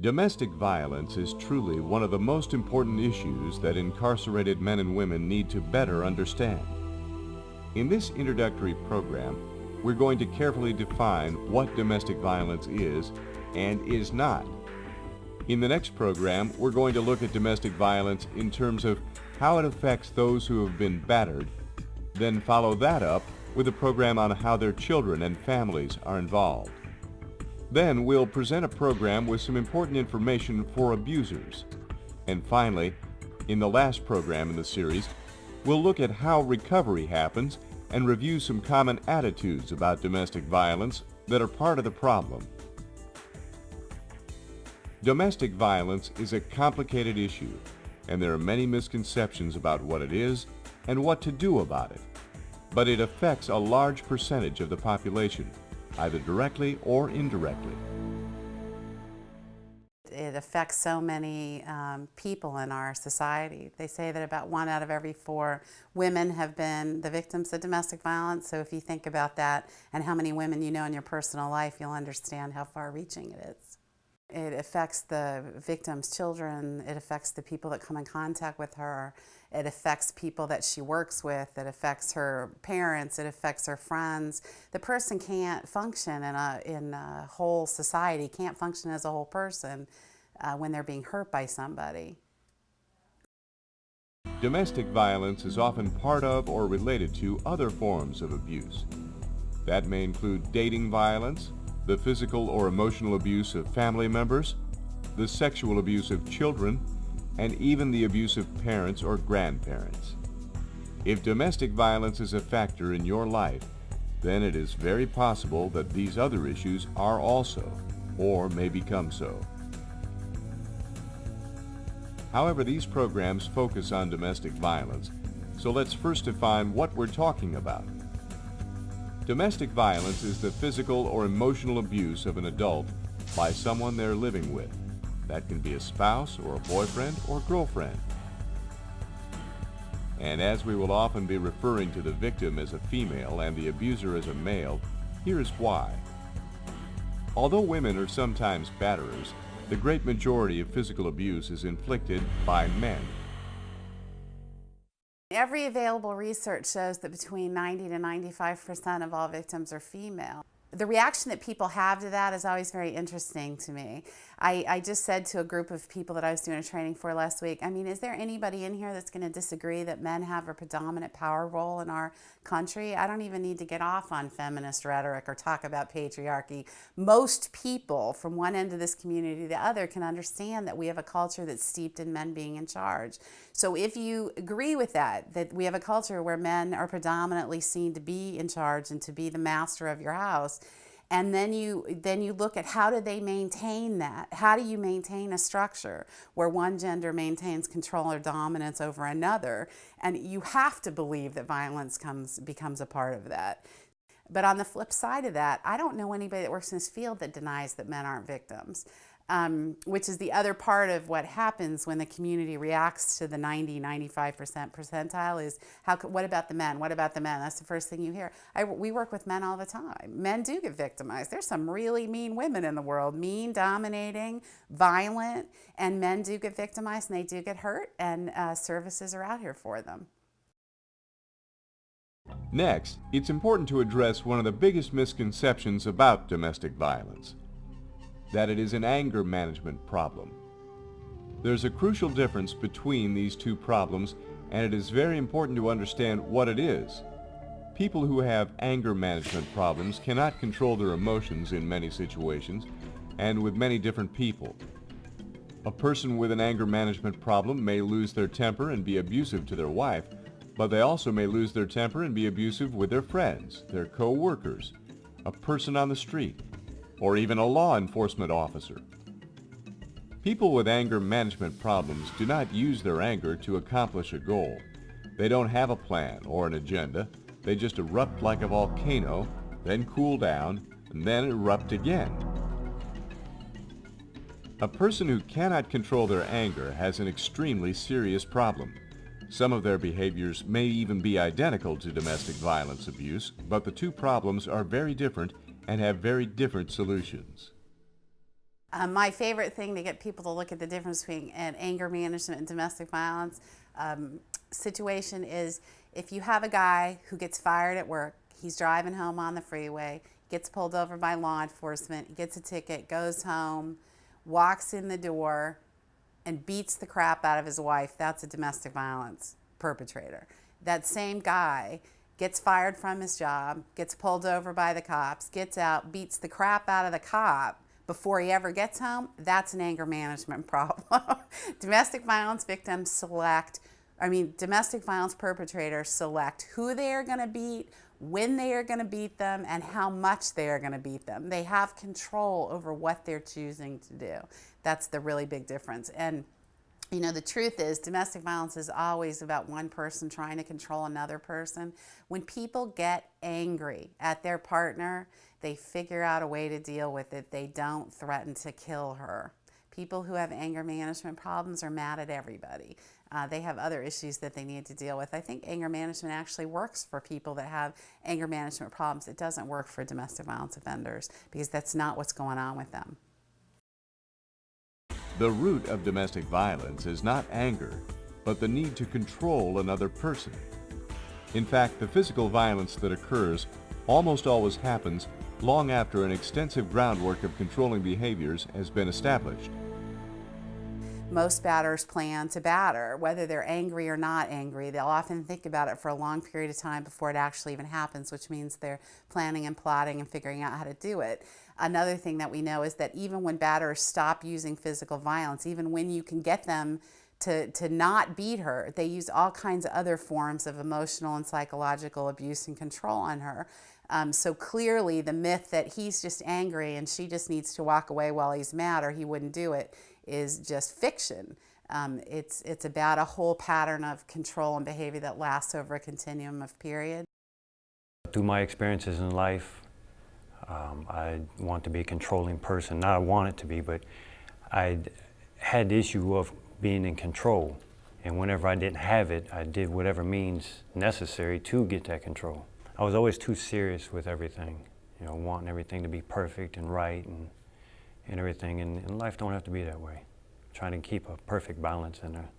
Domestic violence is truly one of the most important issues that incarcerated men and women need to better understand. In this introductory program, we're going to carefully define what domestic violence is and is not. In the next program, we're going to look at domestic violence in terms of how it affects those who have been battered, then follow that up with a program on how their children and families are involved. Then we'll present a program with some important information for abusers. And finally, in the last program in the series, we'll look at how recovery happens and review some common attitudes about domestic violence that are part of the problem. Domestic violence is a complicated issue, and there are many misconceptions about what it is and what to do about it. But it affects a large percentage of the population, either directly or indirectly. It affects so many people in our society. They say that about 1 out of every 4 women have been the victims of domestic violence. So if you think about that and how many women you know in your personal life, you'll understand how far-reaching it is. It affects the victim's children. It affects the people that come in contact with her. It affects people that she works with. It affects her parents. It affects her friends. The person can't function in a whole society, can't function as a whole person when they're being hurt by somebody. Domestic violence is often part of or related to other forms of abuse. That may include dating violence, the physical or emotional abuse of family members, the sexual abuse of children, and even the abuse of parents or grandparents. If domestic violence is a factor in your life, then it is very possible that these other issues are also, or may become so. However, these programs focus on domestic violence, so let's first define what we're talking about. Domestic violence is the physical or emotional abuse of an adult by someone they're living with. That can be a spouse or a boyfriend or girlfriend. And as we will often be referring to the victim as a female and the abuser as a male, here's why. Although women are sometimes batterers, the great majority of physical abuse is inflicted by men. Every available research shows that between 90 to 95% of all victims are female. The reaction that people have to that is always very interesting to me. I just said to a group of people that I was doing a training for last week, I mean, is there anybody in here that's going to disagree that men have a predominant power role in our country? I don't even need to get off on feminist rhetoric or talk about patriarchy. Most people from one end of this community to the other can understand that we have a culture that's steeped in men being in charge. So if you agree with that we have a culture where men are predominantly seen to be in charge and to be the master of your house, and then you look at how do they maintain that? How do you maintain a structure where one gender maintains control or dominance over another? And you have to believe that violence becomes a part of that. But on the flip side of that, I don't know anybody that works in this field that denies that men aren't victims. Which is the other part of what happens when the community reacts to the 90–95% percentile is, what about the men? What about the men? That's the first thing you hear. We work with men all the time. Men do get victimized. There's some really mean women in the world, mean, dominating, violent, and men do get victimized and they do get hurt, and services are out here for them. Next, it's important to address one of the biggest misconceptions about domestic violence: that it is an anger management problem. There's a crucial difference between these two problems, and it is very important to understand what it is. People who have anger management problems cannot control their emotions in many situations and with many different people. A person with an anger management problem may lose their temper and be abusive to their wife, but they also may lose their temper and be abusive with their friends, their co-workers, a person on the street, or even a law enforcement officer. People with anger management problems do not use their anger to accomplish a goal. They don't have a plan or an agenda. They just erupt like a volcano, then cool down, and then erupt again. A person who cannot control their anger has an extremely serious problem. Some of their behaviors may even be identical to domestic violence abuse, but the two problems are very different and have very different solutions. My favorite thing to get people to look at the difference between an anger management and domestic violence situation is if you have a guy who gets fired at work, he's driving home on the freeway, gets pulled over by law enforcement, gets a ticket, goes home, walks in the door, and beats the crap out of his wife, that's a domestic violence perpetrator. That same guy gets fired from his job, gets pulled over by the cops, gets out, beats the crap out of the cop before he ever gets home, that's an anger management problem. Domestic violence victims domestic violence perpetrators select who they are going to beat, when they are going to beat them, and how much they are going to beat them. They have control over what they're choosing to do. That's the really big difference. And you know, the truth is domestic violence is always about one person trying to control another person. When people get angry at their partner, they figure out a way to deal with it. They don't threaten to kill her. People who have anger management problems are mad at everybody. They have other issues that they need to deal with. I think anger management actually works for people that have anger management problems. It doesn't work for domestic violence offenders because that's not what's going on with them. The root of domestic violence is not anger, but the need to control another person. In fact, the physical violence that occurs almost always happens long after an extensive groundwork of controlling behaviors has been established. Most batters plan to batter, whether they're angry or not angry. They'll often think about it for a long period of time before it actually even happens, which means they're planning and plotting and figuring out how to do it. Another thing that we know is that even when batters stop using physical violence, even when you can get them to not beat her, they use all kinds of other forms of emotional and psychological abuse and control on her. So clearly the myth that he's just angry and she just needs to walk away while he's mad or he wouldn't do it is just fiction. It's about a whole pattern of control and behavior that lasts over a continuum of period. Through my experiences in life, I want to be a controlling person. Not I want it to be, but I had the issue of being in control. And whenever I didn't have it, I did whatever means necessary to get that control. I was always too serious with everything, you know, wanting everything to be perfect and right and everything. And life don't have to be that way. Trying to keep a perfect balance in there.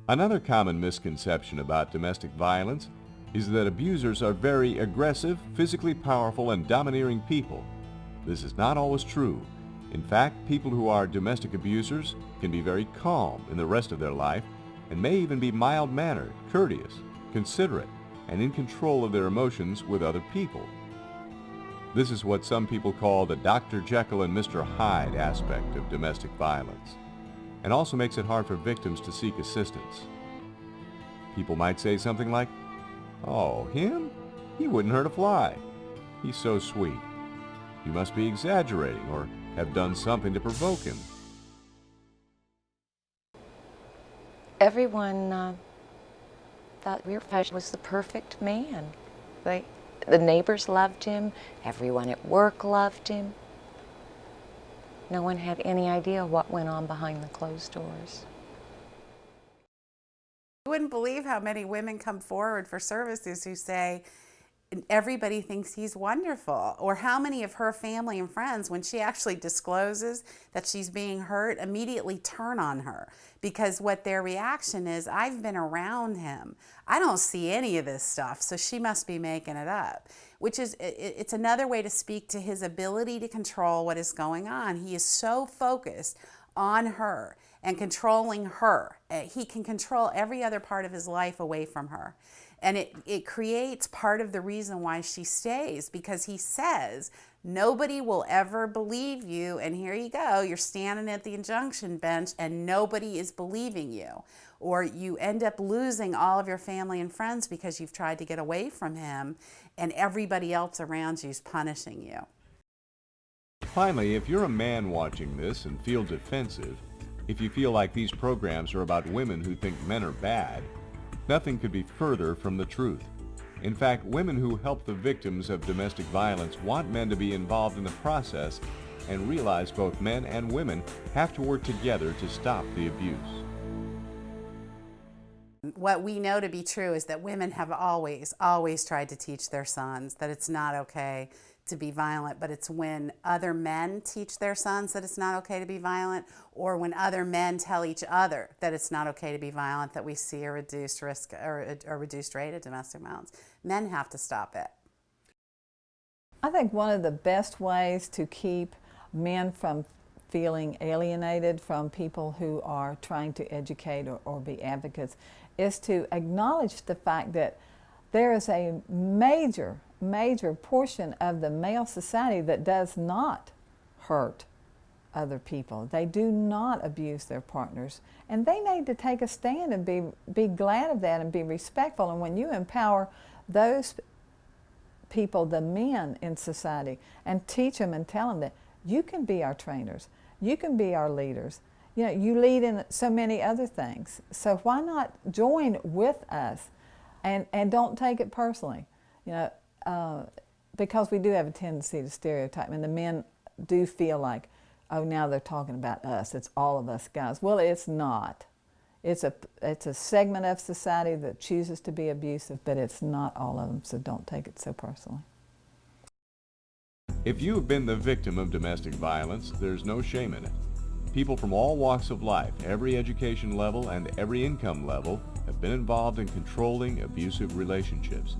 Another common misconception about domestic violence is that abusers are very aggressive, physically powerful, and domineering people. This is not always true. In fact, people who are domestic abusers can be very calm in the rest of their life and may even be mild-mannered, courteous, considerate, and in control of their emotions with other people. This is what some people call the Dr. Jekyll and Mr. Hyde aspect of domestic violence, and also makes it hard for victims to seek assistance. People might say something like, "Oh, him? He wouldn't hurt a fly. He's so sweet. You must be exaggerating or have done something to provoke him." Everyone thought Weirpash was the perfect man. The neighbors loved him, everyone at work loved him. No one had any idea what went on behind the closed doors. You wouldn't believe how many women come forward for services who say, everybody thinks he's wonderful, or how many of her family and friends, when she actually discloses that she's being hurt, immediately turn on her because what their reaction is, I've been around him. I don't see any of this stuff, so she must be making it up, which is, it's another way to speak to his ability to control what is going on. He is so focused on her and controlling her. He can control every other part of his life away from her. And it creates part of the reason why she stays, because he says, nobody will ever believe you, and here you go, you're standing at the injunction bench and nobody is believing you. Or you end up losing all of your family and friends because you've tried to get away from him and everybody else around you is punishing you. Finally, if you're a man watching this and feel defensive, if you feel like these programs are about women who think men are bad, nothing could be further from the truth. In fact, women who help the victims of domestic violence want men to be involved in the process and realize both men and women have to work together to stop the abuse. What we know to be true is that women have always tried to teach their sons that it's not okay to be violent, but it's when other men teach their sons that it's not okay to be violent, or when other men tell each other that it's not okay to be violent, that we see a reduced risk or a reduced rate of domestic violence. Men have to stop it. I think one of the best ways to keep men from feeling alienated from people who are trying to educate or be advocates is to acknowledge the fact that there is a major portion of the male society that does not hurt other people. They do not abuse their partners, and they need to take a stand and be glad of that and be respectful. And when you empower those people, the men in society, and teach them and tell them that you can be our trainers, you can be our leaders. You know, you lead in so many other things. So why not join with us and don't take it personally? You know, because we do have a tendency to stereotype, and the men do feel like, oh, now they're talking about us. It's all of us guys. Well, it's not. It's a segment of society that chooses to be abusive, but it's not all of them, so don't take it so personally. If you have been the victim of domestic violence, there's no shame in it. People from all walks of life, every education level and every income level, have been involved in controlling abusive relationships,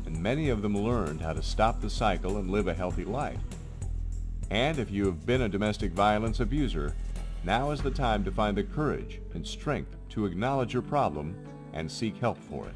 and many of them learned how to stop the cycle and live a healthy life. And if you have been a domestic violence abuser, now is the time to find the courage and strength to acknowledge your problem and seek help for it.